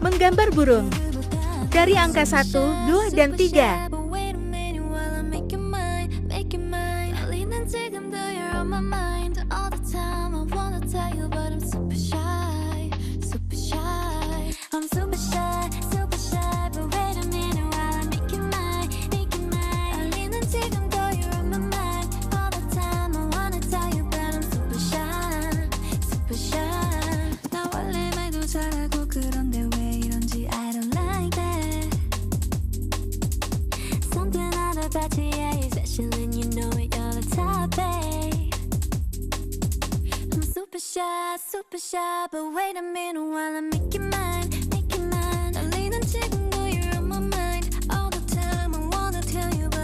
Menggambar burung. Dari angka 1, 2, dan 3. Super shy, but wait a minute while I make you mine.